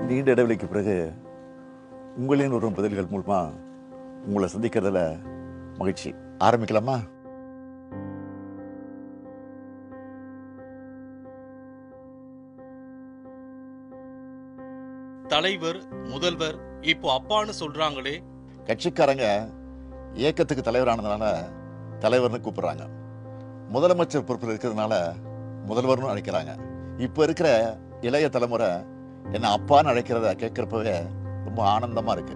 நீண்ட இடைவெளிக்கு பிறகு உங்களின் ஒரு பதில்கள் மூலமா உங்களை சந்திக்கிறதுல மகிழ்ச்சி. ஆரம்பிக்கலாமா? தலைவர், முதல்வர், இப்போ அப்பான்னு சொல்றாங்களே. கட்சிக்காரங்க இயக்கத்துக்கு தலைவரானதுனால தலைவர்னு கூப்பிடுறாங்க. முதலமைச்சர் பொறுப்பில் இருக்கிறதுனால முதல்வர்னு அழைக்கிறாங்க. இப்போ இருக்கிற இளைய தலைமுறை என்ன அப்பான்னு அழைக்கிறத கேட்குறப்பவே ரொம்ப ஆனந்தமா இருக்கு.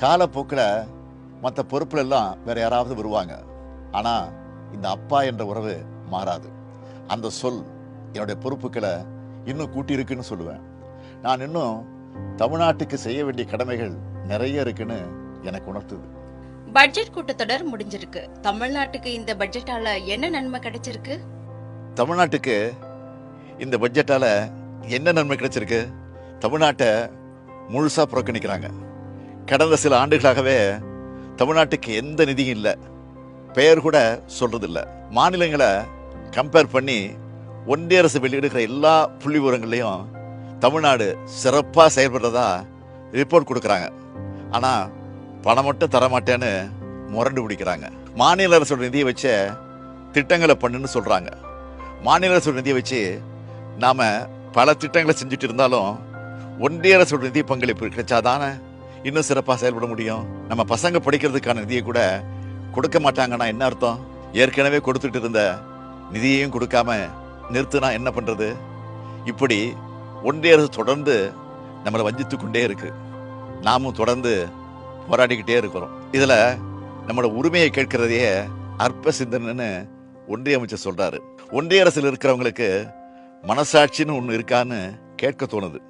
காலப்போக்கில் மற்ற பொறுப்புல எல்லாம் வேற யாராவது வருவாங்க. ஆனா இந்த அப்பா என்ற உறவு மாறாது. அந்த சொல் என்னுடைய பொறுப்புகளை இன்னும் கூட்டியிருக்குன்னு சொல்லுவேன். நான் இன்னும் தமிழ்நாட்டுக்கு செய்ய வேண்டிய கடமைகள் நிறைய இருக்குன்னு எனக்கு உணர்த்துது. பட்ஜெட் கூட்டத்தொடர் முடிஞ்சிருக்கு. தமிழ்நாட்டுக்கு இந்த பட்ஜெட்டால என்ன நன்மை கிடைச்சிருக்கு? தமிழ்நாட்டுக்கு இந்த பட்ஜெட்டால என்ன நன்மை கிடைச்சிருக்கு? தமிழ்நாட்டை முழுசா புறக்கணிக்கிறாங்க. கடந்த சில ஆண்டுகளாகவே தமிழ்நாட்டுக்கு எந்த நிதியும் இல்லை, பெயர் கூட சொல்றது இல்லை. மாநிலங்களை கம்பேர் பண்ணி ஒன்றிய அரசு வெளியிடுகிற எல்லா புள்ளி விவரங்களையும் தமிழ்நாடு சிறப்பாக செயல்படுறதா ரிப்போர்ட் கொடுக்குறாங்க. ஆனால் பணம் மட்டும் தரமாட்டேன்னு முரண்டு பிடிக்கிறாங்க. மாநில அரசோட நிதியை வச்ச திட்டங்களை பண்ணுன்னு சொல்கிறாங்க. மாநில அரசோட நிதியை வச்சு நாம் பல திட்டங்களை செஞ்சுட்டு இருந்தாலும் ஒன்றிய அரசோட நிதி பங்களிப்பு கிடைச்சாதானே இன்னும் சிறப்பாக செயல்பட முடியும். நம்ம பசங்க படிக்கிறதுக்கான நிதியை கூட கொடுக்க மாட்டாங்கன்னா என்ன அர்த்தம்? ஏற்கனவே கொடுத்துட்டு இருந்த நிதியையும் கொடுக்காம நிறுத்தினா என்ன பண்ணுறது? இப்படி ஒன்றிய அரசு தொடர்ந்து நம்மளை வஞ்சித்து கொண்டே இருக்கு. நாமும் தொடர்ந்து போராடிக்கிட்டே இருக்கிறோம். இதில் நம்மளோட உரிமையை கேட்கிறதையே அற்ப சிந்தனைன்னு ஒன்றிய அமைச்சர் சொல்றாரு. ஒன்றிய அரசில் இருக்கிறவங்களுக்கு மனசாட்சின்னு ஒன்று இருக்கான்னு கேட்க தோணுது.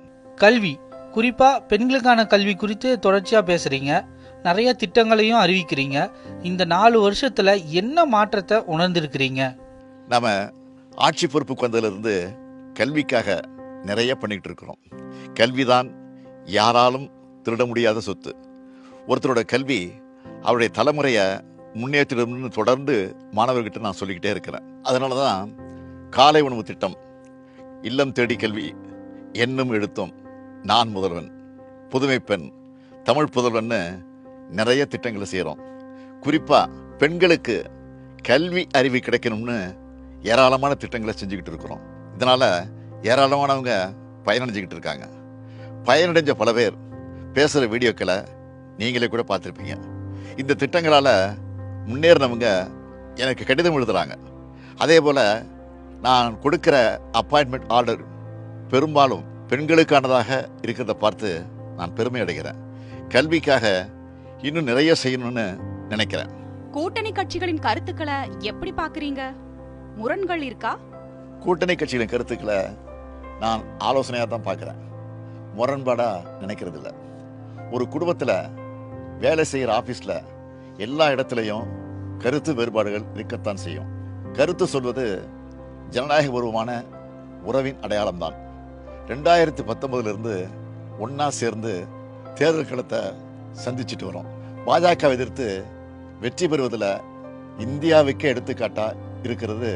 கல்வி, குறிப்பா பெண்களுக்கான கல்வி குறித்து தொடர்ச்சியா பேசுறீங்க, நிறைய திட்டங்களையும் அறிவிக்கிறீங்க. இந்த 4 வருஷத்துல என்ன மாற்றத்தை உணர்ந்திருக்கிறீங்க? நாம ஆட்சி பொறுப்புக்கு வந்ததிலிருந்து கல்விக்காக நிறைய பண்ணிட்டு இருக்கிறோம். கல்விதான் யாராலும் திருட முடியாத சொத்து. ஒருத்தரோட கல்வி அவருடைய தலைமுறையை முன்னேற்றம்னு தொடர்ந்து மாணவர்கிட்ட நான் சொல்லிக்கிட்டே இருக்கிறேன். அதனால தான் காலை உணவு திட்டம், இல்லம் தேடி கல்வி, எண்ணும் எழுத்தும், நான் முதல்வன், புதுமை பெண், தமிழ் புதல்வன்னு நிறைய திட்டங்களை செய்கிறோம். குறிப்பாக பெண்களுக்கு கல்வி அறிவு கிடைக்கணும்னு ஏராளமான திட்டங்களை செஞ்சுக்கிட்டு இருக்கிறோம். இதனால் ஏராளமானவங்க பயனடைஞ்சிக்கிட்டு இருக்காங்க. பயனடைஞ்ச பல பேர் பேசுகிற வீடியோக்களை நீங்களே கூட பார்த்துருப்பீங்க. இந்த திட்டங்களால் முன்னேறினவங்க எனக்கு கடிதம் எழுதுகிறாங்க. அதே போல் நான் கொடுக்குற அப்பாயின்மெண்ட் ஆர்டர் பெரும்பாலும் பெண்களுக்கானதாக இருக்கிறத பார்த்து நான் பெருமை அடைகிறேன். கல்விக்காக இன்னும் நிறைய செய்யணும்னு நினைக்கிறேன். கூட்டணி கட்சிகளின் கருத்துக்களை எப்படி பார்க்கறீங்க? முரண்கள் இருக்கா? கூட்டணி கட்சிகளின் கருத்துக்களை நான் ஆலோசனையாக தான் பார்க்குறேன், முரண்பாடாக நினைக்கிறது இல்லை. ஒரு குடும்பத்தில் வேலை செய்கிற ஆஃபீஸில் எல்லா இடத்துலையும் கருத்து வேறுபாடுகள் இருக்கத்தான் செய்யும். கருத்து சொல்வது ஜனநாயக பூர்வமான உறவின் அடையாளம்தான். 2019 ஒன்றா சேர்ந்து தேர்தல் களத்தை சந்திச்சுட்டு வரோம். பாஜக எதிர்த்து வெற்றி பெறுவதில் இந்தியாவுக்கே எடுத்துக்காட்டா இருக்கிறது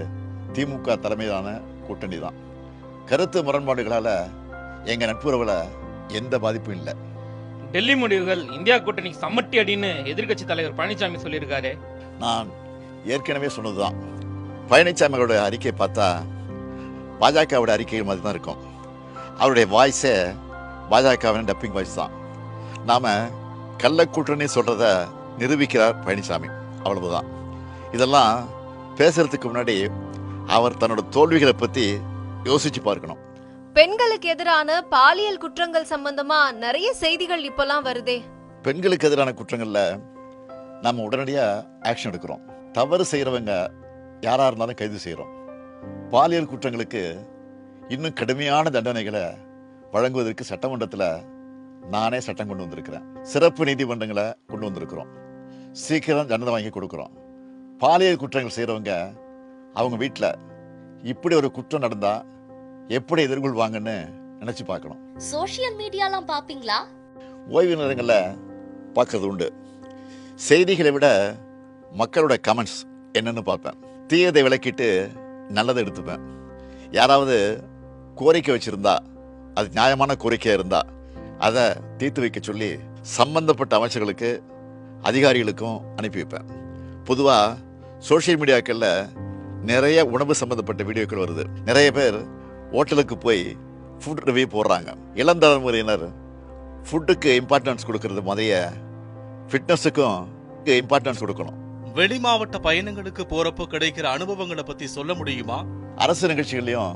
திமுக தலைமையிலான கூட்டணி தான். கருத்து முரண்பாடுகளால் எங்கள் நட்புறவில் எந்த பாதிப்பும் இல்லை. டெல்லி முடிவுகள் இந்தியா கூட்டணிக்கு சம்மட்டி அடின்னு எதிர்கட்சி தலைவர் பழனிசாமி சொல்லியிருக்காரு. நான் ஏற்கனவே சொன்னதுதான். பழனிசாமியோட அறிக்கையை பார்த்தா பாஜகவோட அறிக்கை மாதிரி தான் இருக்கும். அவருடைய வாய்ஸே பாஜகவின் டப்பிங் வாய்ஸ் தான். நாம் கள்ள கூட்டணி சொல்கிறத நிரூபிக்கிறார் பழனிசாமி, அவ்வளவுதான். இதெல்லாம் பேசுறதுக்கு முன்னாடி அவர் தன்னோட தோல்விகளை பற்றி யோசிச்சு பார்க்கணும். பெண்களுக்கு எதிரான பாலியல் குற்றங்கள் சம்பந்தமா நிறைய செய்திகள் இப்பெல்லாம் வருதே. பெண்களுக்கு எதிரான குற்றங்கள்ல நம்ம உடனடியாக ஆக்ஷன் எடுக்கிறோம். தவறு செய்கிறவங்க யாராக இருந்தாலும் கைது செய்கிறோம். பாலியல் குற்றங்களுக்கு இன்னும் கடுமையான தண்டனைகளை வழங்குவதற்கு சட்டமன்றத்தில் நானே சட்டம் கொண்டு வந்திருக்கிறேன். சிறப்பு நீதிமன்றங்களை கொண்டு வந்திருக்கிறோம். சீக்கிரம் தண்டனை வாங்கி கொடுக்குறோம். பாலியல் குற்றங்கள் செய்கிறவங்க அவங்க வீட்டில் இப்படி ஒரு குற்றம் நடந்தால் எப்படி எதிர்கொள்வாங்கன்னு நினச்சி பார்க்கணும். சோஷியல் மீடியாலாம் பாப்பீங்களா? ஓய்வு நேரங்களில் பார்க்கறது உண்டு. செய்திகளை விட மக்களோட கமெண்ட்ஸ் என்னன்னு பார்ப்பேன். தீயதை விளக்கிட்டு நல்லதை எடுத்துப்பேன். யாராவது கோரிக்கை வச்சுருந்தா, அது நியாயமான கோரிக்கையாக இருந்தால் அதை தீர்த்து வைக்க சொல்லி சம்பந்தப்பட்ட அமைச்சர்களுக்கு அதிகாரிகளுக்கும் அனுப்பி வைப்பேன். பொதுவாக சோஷியல் மீடியாக்களில் நிறைய உணவு சம்பந்தப்பட்ட வீடியோக்கள் வருது. நிறைய பேர் ஹோட்டலுக்கு போய் ஃபுட் ரிவ்யூ போடுறாங்க. இளம் தலைமுறையினர் ஃபுட்டுக்கு இம்பார்ட்டன்ஸ் கொடுக்கறது மாதிரிய ஃபிட்னஸுக்கும் இம்பார்ட்டன்ஸ் கொடுக்கணும். வெளி மாவட்ட பயணங்களுக்கு போறப்போ கிடைக்கிற அனுபவங்களை பத்தி சொல்ல முடியுமா? அரசு நிகழ்ச்சிகளையும்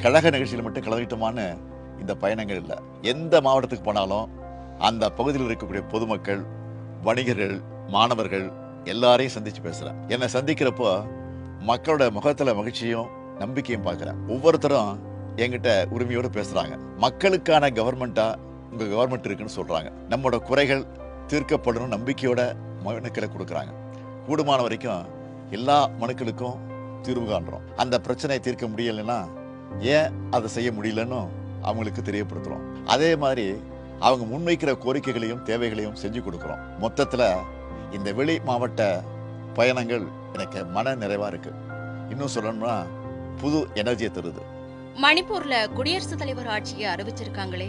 கழக நிகழ்ச்சிகள் மட்டும் கலந்துக்கிட்டோமான்னு இந்த பயணங்கள் இல்லை. எந்த மாவட்டத்துக்கு போனாலும் அந்த பகுதியில் இருக்கக்கூடிய பொதுமக்கள், வணிகர்கள், மாணவர்கள் எல்லாரையும் சந்திச்சு பேசுறேன். என்னை சந்திக்கிறப்போ மக்களோட முகத்துல மகிழ்ச்சியும் நம்பிக்கையும் பார்க்கிறேன். ஒவ்வொருத்தரும் என்கிட்ட உரிமையோடு பேசுறாங்க. மக்களுக்கான கவர்மெண்டா உங்க கவர்மெண்ட் இருக்குன்னு சொல்றாங்க. நம்மளோட குறைகள் தீர்க்கப்படணும் நம்பிக்கையோட மனுக்களை கொடுக்குறாங்க. கூடுமான வரைக்கும் எல்லா மனுக்களுக்கும் தீர்வு காண்றோம். அந்த பிரச்சனையை தீர்க்க முடியலைன்னா ஏன் அதை செய்ய முடியலன்னு அவங்களுக்கு தெரியப்படுத்துறோம். அதே மாதிரி அவங்க முன்வைக்கிற கோரிக்கைகளையும் தேவைகளையும் செஞ்சு கொடுக்குறோம். மொத்தத்துல இந்த வெளி மாவட்ட பயணங்கள் எனக்கு மன நிறைவா இருக்கு. இன்னும் சொல்லணும்னா புது எனர்ஜியை தருது. மணிப்பூர்ல குடியரசுத் தலைவர் ஆட்சியை அறிவிச்சிருக்காங்களே,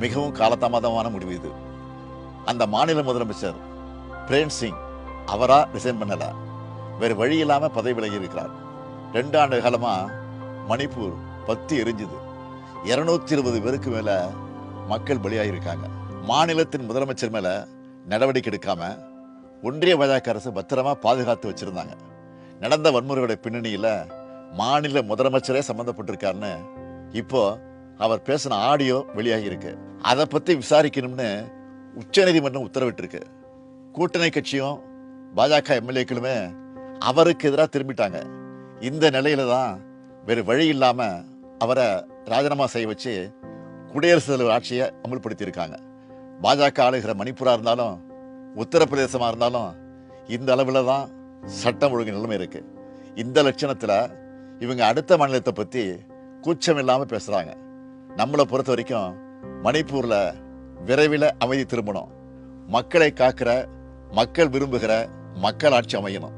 மிகவும் காலதாமதமான முடிவு இது. அந்த மாநில முதலமைச்சர் பிரேம் சிங் அவரா ரிசைன் பண்ணல, வேறு வழி இல்லாம பதவி விலகி இருக்கிறார். 2 ஆண்டு காலமா மணிப்பூர் பத்தி எரிஞ்சுது. 220 பேருக்கு மேல மக்கள் பலியாயிருக்காங்க. மாநிலத்தின் முதலமைச்சர் மேல நடவடிக்கை எடுக்காம ஒன்றிய பாஜக அரசு பத்திரமா பாதுகாத்து வச்சிருந்தாங்க. நடந்த வன்முறையோட பின்னணியில மாநில முதலமைச்சரே சம்பந்தப்பட்டிருக்காருன்னு இப்போ அவர் பேசின ஆடியோ வெளியாகி இருக்கு. அதை பத்தி விசாரிக்கணும்னு உச்சநீதிமன்றம் உத்தரவிட்டிருக்கு. கூட்டணி கட்சியும் பாஜக எம்எல்ஏக்களுமே அவருக்கு எதிராக திரும்பிட்டாங்க. இந்த நிலையில தான் வேறு வழி இல்லாம அவரை ராஜினாமா செய்ய வச்சு குடியரசுத் தலைவர் ஆட்சியை அமல்படுத்தி இருக்காங்க. பாஜக ஆளுகிற மணிப்பூரா இருந்தாலும் உத்தரப்பிரதேசமா இருந்தாலும் இந்த அளவுல தான் சட்டம் ஒழுங்கு நிலைமை இருக்கு. இந்த லட்சணத்துல இவங்க அடுத்த மாநிலத்தை பத்தி கூச்சம் இல்லாம பேசுறாங்க. நம்மளை பொறுத்த வரைக்கும் மணிப்பூர்ல விரைவில் அமைதி திரும்பணும். மக்களை காக்கிற, மக்கள் விரும்புகிற மக்கள் ஆட்சி அமையணும்.